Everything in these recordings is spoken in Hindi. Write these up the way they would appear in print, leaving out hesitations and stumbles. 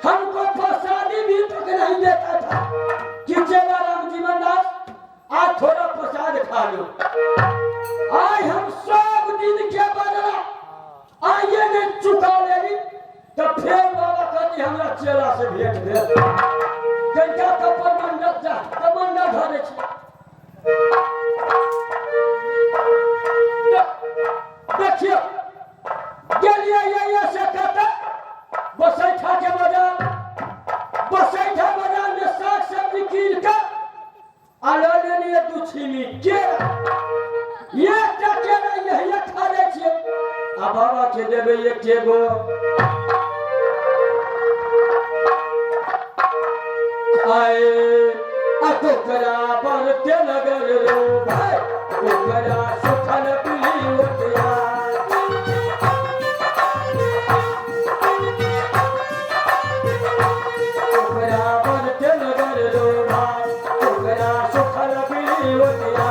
हमको नहीं देता था कि चला राम जीवन दास आज थोड़ा प्रसाद खा लो। आज हम सब दिन के बदला आइए ने चुका ले तो फिर बाबा कहती हमरा चेला से भेंट भेल कनका कपर मंडप जा कमंडा धरे छी। देखियो गेलिए ये से कहता बसैठा के बाजार में साग सब्जी कीन के आलो लेलिए दू छीमी के ये टके यही खा ले छिए आ बाबा के देबे एक गो आए आ टोकरा पर के लगल रो भाई टोकरा सुखल पीली उठिया टोकरा पर के लगल रो भाई टोकरा सुखल पीली उठिया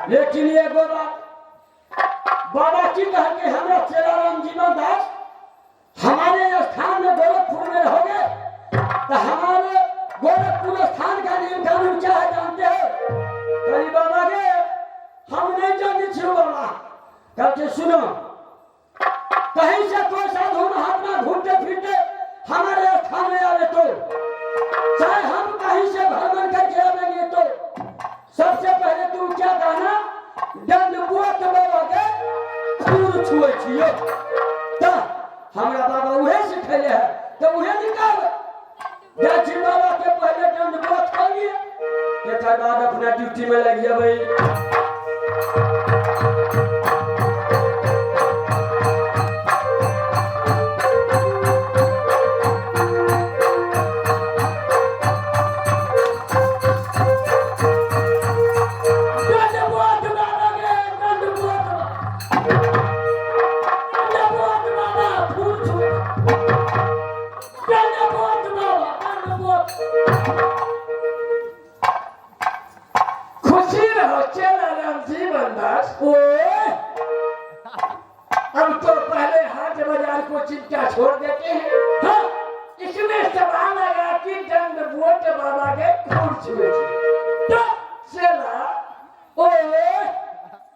लेकिन ये बाबा की कह के हमरा चेला राम जीवन दास हमारे स्थान में गोरखपुर में रहोगे तो हमारे गोरखपुर स्थान का नियम कानून क्या है जानते हो? कहीं बाबा के हम नहीं जानते छो बाबा कहते सुनो कहीं से कोई साधु महात्मा घूमते फिरते हमारे स्थान में आवे तो चाहे हम कहीं से भ्रमण करके आवेंगे तो सबसे पहले तुम क्या कहना दंडवत बाबा के खून छुए छियो त हमरा बाबा उहे सिखैले है तो उहे निकाल जाछि बाबा के पहले दंडवत करिए एकर बाद अपना ड्यूटी में लग जाबै। खुशी रहो चेला राम जीवन दास। अब तो पहले हाट बाजार को चिंता छोड़ देते हैं। हाँ, इसमें सवाल आया कि दंडवत बाबा के खून छुए तो चेला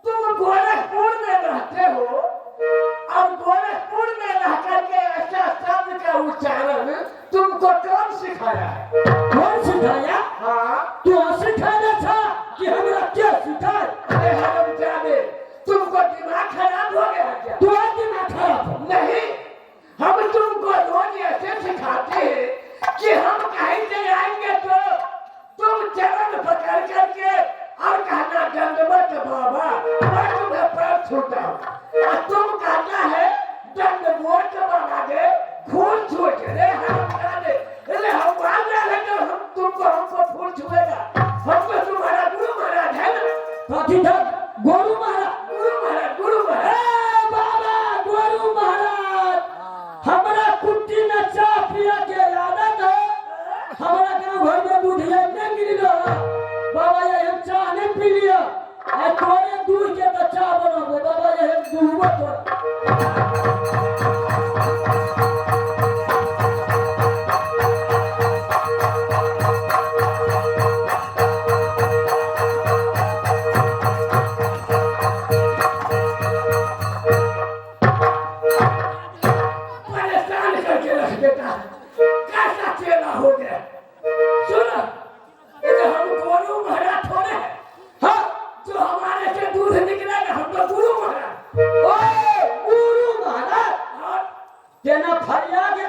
तुम गोरखपुर में रहते हो अब गोरखपुर में रह करके ऐसा शब्द का उच्चारण तुमको कौन सिखाया है? कौन सिखाया? हाँ तू सिखाना था कि हमरा क्या सिखाए? अरे हम जाने तुमको दिमाग खराब हो गया क्या? तुम्हारा दिमाग खराब नहीं, हम तुमको रोज ऐसे सिखाते हैं कि हम कहीं से आएंगे तो तुम चरण पकड़ करके और कहना दंडवत बाबा मैं तुम्हें पैर छूटा हूँ। तुम कहना है दंडवत बाबा के खून छूट रहे हम जाने अरे हम मान रहे तो हम तुमको हमको फूल छुएगा हमको तुम्हारा गुरु महाराज है ना गुरु महाराज बाबा गुरु महाराज हमारा कुट्टी में चाय पिया के आदत है हमारा गाँव घर में दूधिया नहीं गिरी बाबा ये चाय नहीं पी लिया थोड़े दूर के तो चाय बनाओ बाबा ये दूध गुरु महाराज त्यानं फरियाद